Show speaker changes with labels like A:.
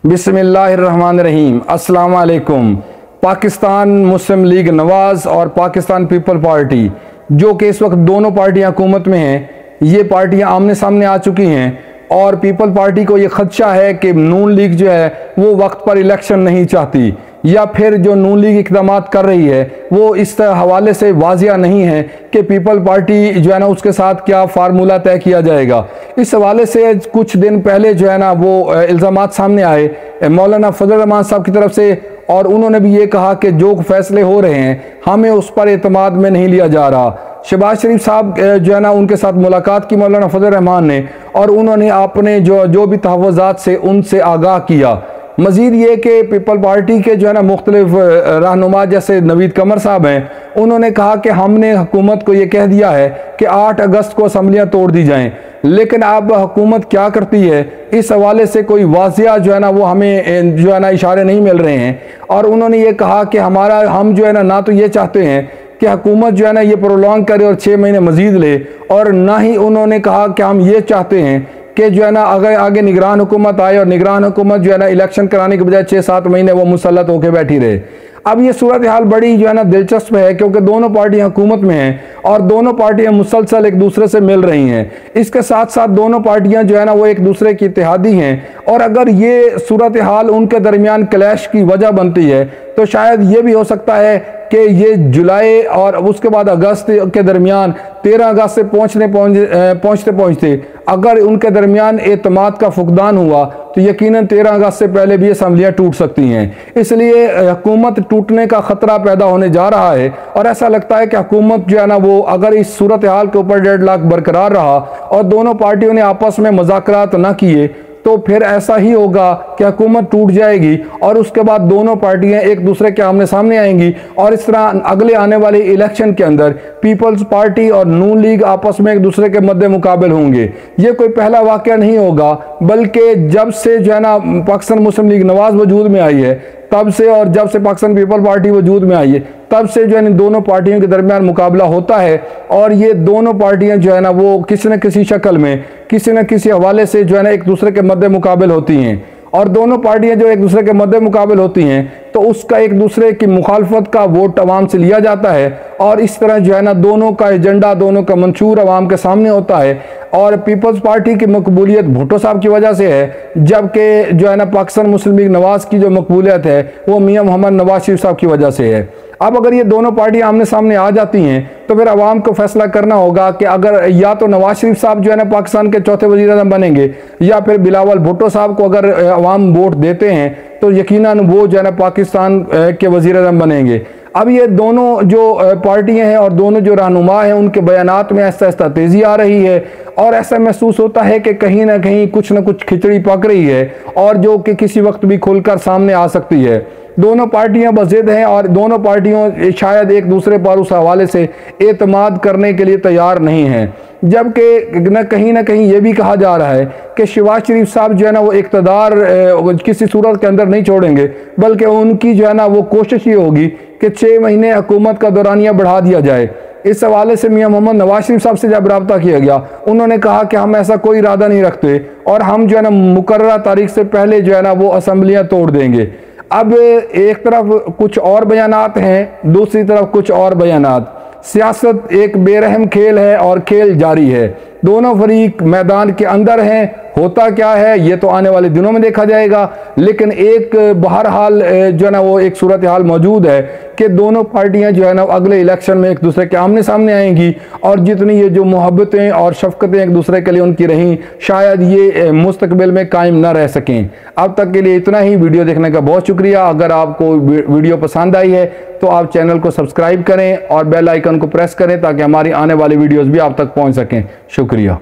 A: बिस्मिल्लाहिर्रहमानिर्रहीम। अस्सलाम वालेकुम। पाकिस्तान मुस्लिम लीग नवाज़ और पाकिस्तान पीपल पार्टी, जो कि इस वक्त दोनों पार्टियां हुकूमत में हैं, ये पार्टियां आमने सामने आ चुकी हैं और पीपल पार्टी को ये खदशा है कि नून लीग जो है वो वक्त पर इलेक्शन नहीं चाहती, या फिर जो नून लीग इक़दाम कर रही है वो इस हवाले से वाजिया नहीं है कि पीपल पार्टी जो है ना उसके साथ क्या फार्मूला तय किया जाएगा। इस हवाले से कुछ दिन पहले जो है ना वो इल्ज़ामात सामने आए मौलाना फजल रहमान साहब की तरफ से, और उन्होंने भी ये कहा कि जो फैसले हो रहे हैं हमें उस पर एतमाद में नहीं लिया जा रहा। शहबाज शरीफ साहब जो है ना उनके साथ मुलाकात की मौलाना फजल रहमान ने, और उन्होंने अपने जो भी तहफ़्फ़ुज़ात से उनसे आगाह किया। मज़ीद ये कि पीपल पार्टी के जो है ना मुख्तलिफ रहनुमा जैसे नवीद कमर साहब हैं, उन्होंने कहा कि हमने हुकूमत को ये कह दिया है कि 8 अगस्त को असम्बलियाँ तोड़ दी जाएँ, लेकिन अब हुकूमत क्या करती है इस हवाले से कोई वाज़िया जो है ना वो हमें जो है ना इशारे नहीं मिल रहे हैं। और उन्होंने ये कहा कि हम जो है ना तो ये चाहते हैं कि हुकूमत जो है ना ये प्रोलॉन्ग करे और 6 महीने मज़ीद ले, और ना ही उन्होंने कहा कि हम ये चाहते हैं कि जो है ना अगर आगे निगरान हुकूमत आए और निगरान हुकूमत जो है ना इलेक्शन कराने के बजाय 6-7 महीने वो मुसल्लत होकर बैठी रहे। अब ये सूरत हाल बड़ी जो है ना दिलचस्प है, क्योंकि दोनों पार्टियां हुकूमत में हैं और दोनों पार्टियां मुसलसल एक दूसरे से मिल रही हैं। इसके साथ साथ दोनों पार्टियां जो है ना वो एक दूसरे की इत्तेहादी हैं, और अगर ये सूरत हाल उनके दरमियान क्लैश की वजह बनती है तो शायद ये भी हो सकता है कि ये जुलाई और उसके बाद अगस्त के दरमियान 13 अगस्त से पहुँचते पहुँचते अगर उनके दरमियान एतमाद का फुकदान हुआ तो यकीनन 13 अगस्त से पहले भी असम्बलियाँ टूट सकती हैं। इसलिए हुकूमत टूटने का ख़तरा पैदा होने जा रहा है, और ऐसा लगता है कि हुकूमत जो है ना वो अगर इस सूरत हाल के ऊपर डेडलॉक बरकरार रहा और दोनों पार्टियों ने आपस में मुज़ाकरात न किए तो फिर ऐसा ही होगा कि हुकूमत टूट जाएगी और उसके बाद दोनों पार्टियां एक दूसरे के आमने सामने आएंगी, और इस तरह अगले आने वाले इलेक्शन के अंदर पीपल्स पार्टी और नून लीग आपस में एक दूसरे के मद्दे मुकाबल होंगे। ये कोई पहला वाक़या नहीं होगा, बल्कि जब से जो है ना पाकिस्तान मुस्लिम लीग नवाज़ वजूद में आई है तब से, और जब से पाकिस्तान पीपल पार्टी वजूद में आई है तब से जो है इन दोनों पार्टियों के दरमियान मुकाबला होता है, और ये दोनों पार्टियां जो है ना वो किसी न किसी शक्ल में किसी न किसी हवाले से जो है ना एक दूसरे के मद्दे मुकाबल होती हैं। और दोनों पार्टियां जो एक दूसरे के मद्दे मुकाबल होती हैं तो उसका एक दूसरे की मुखालफत का वोट अवाम से लिया जाता है, और इस तरह जो है ना दोनों का एजेंडा, दोनों का मंशूर अवाम के सामने होता है। और पीपल्स पार्टी की मकबूलियत भुट्टो साहब की वजह से है, जबकि जो है ना पाकिस्तान मुस्लिम लीग नवाज़ की जो मकबूलियत है वो मियाँ मोहम्मद नवाज शरीफ साहब की वजह से है। अब अगर ये दोनों पार्टियां आमने सामने आ जाती हैं तो फिर अवाम को फैसला करना होगा कि अगर या तो नवाज शरीफ साहब जो है ना पाकिस्तान के चौथे वज़ीर आज़म बनेंगे, या फिर बिलावल भुट्टो साहब को अगर अवाम वोट देते हैं तो यकीनन वो जो है ना पाकिस्तान के वज़ीर आज़म बनेंगे। अब ये दोनों जो पार्टियां हैं और दोनों जो रहनुमा हैं उनके बयानात में ऐसा ऐसा तेज़ी आ रही है, और ऐसा महसूस होता है कि कहीं ना कहीं कुछ न कुछ खिचड़ी पक रही है, और जो कि किसी वक्त भी खुलकर सामने आ सकती है। दोनों पार्टियां बज़िद हैं और दोनों पार्टियों शायद एक दूसरे पर उस हवाले से एतमाद करने के लिए तैयार नहीं हैं, जबकि न कहीं ये भी कहा जा रहा है कि शहबाज शरीफ साहब जो है ना वो इक़्तिदार किसी सूरत के अंदर नहीं छोड़ेंगे, बल्कि उनकी जो है ना वो कोशिश ये होगी कि 6 महीने हुकूमत का दौरानिया बढ़ा दिया जाए। इस हवाले से मियाँ मोहम्मद नवाज शरीफ साहब से जब रब्ता किया गया, उन्होंने कहा कि हम ऐसा कोई इरादा नहीं रखते और हम जो है ना मुकर्ररा तारीख से पहले जो है ना वो असम्बलियाँ तोड़ देंगे। अब एक तरफ कुछ और बयानात हैं, दूसरी तरफ कुछ और बयानात। सियासत एक बेरहम खेल है और खेल जारी है, दोनों फरीक मैदान के अंदर हैं। होता क्या है ये तो आने वाले दिनों में देखा जाएगा, लेकिन एक बहरहाल जो है ना वो एक सूरत हाल मौजूद है कि दोनों पार्टियां जो है ना अगले इलेक्शन में एक दूसरे के आमने सामने आएंगी, और जितनी ये जो मोहब्बतें और शफकतें एक दूसरे के लिए उनकी रहीं शायद ये मुस्तकबिल में कायम ना रह सकें। अब तक के लिए इतना ही। वीडियो देखने का बहुत शुक्रिया। अगर आपको वीडियो पसंद आई है तो आप चैनल को सब्सक्राइब करें और बेल आइकन को प्रेस करें ताकि हमारी आने वाली वीडियोज़ भी आप तक पहुँच सकें। शुक्रिया।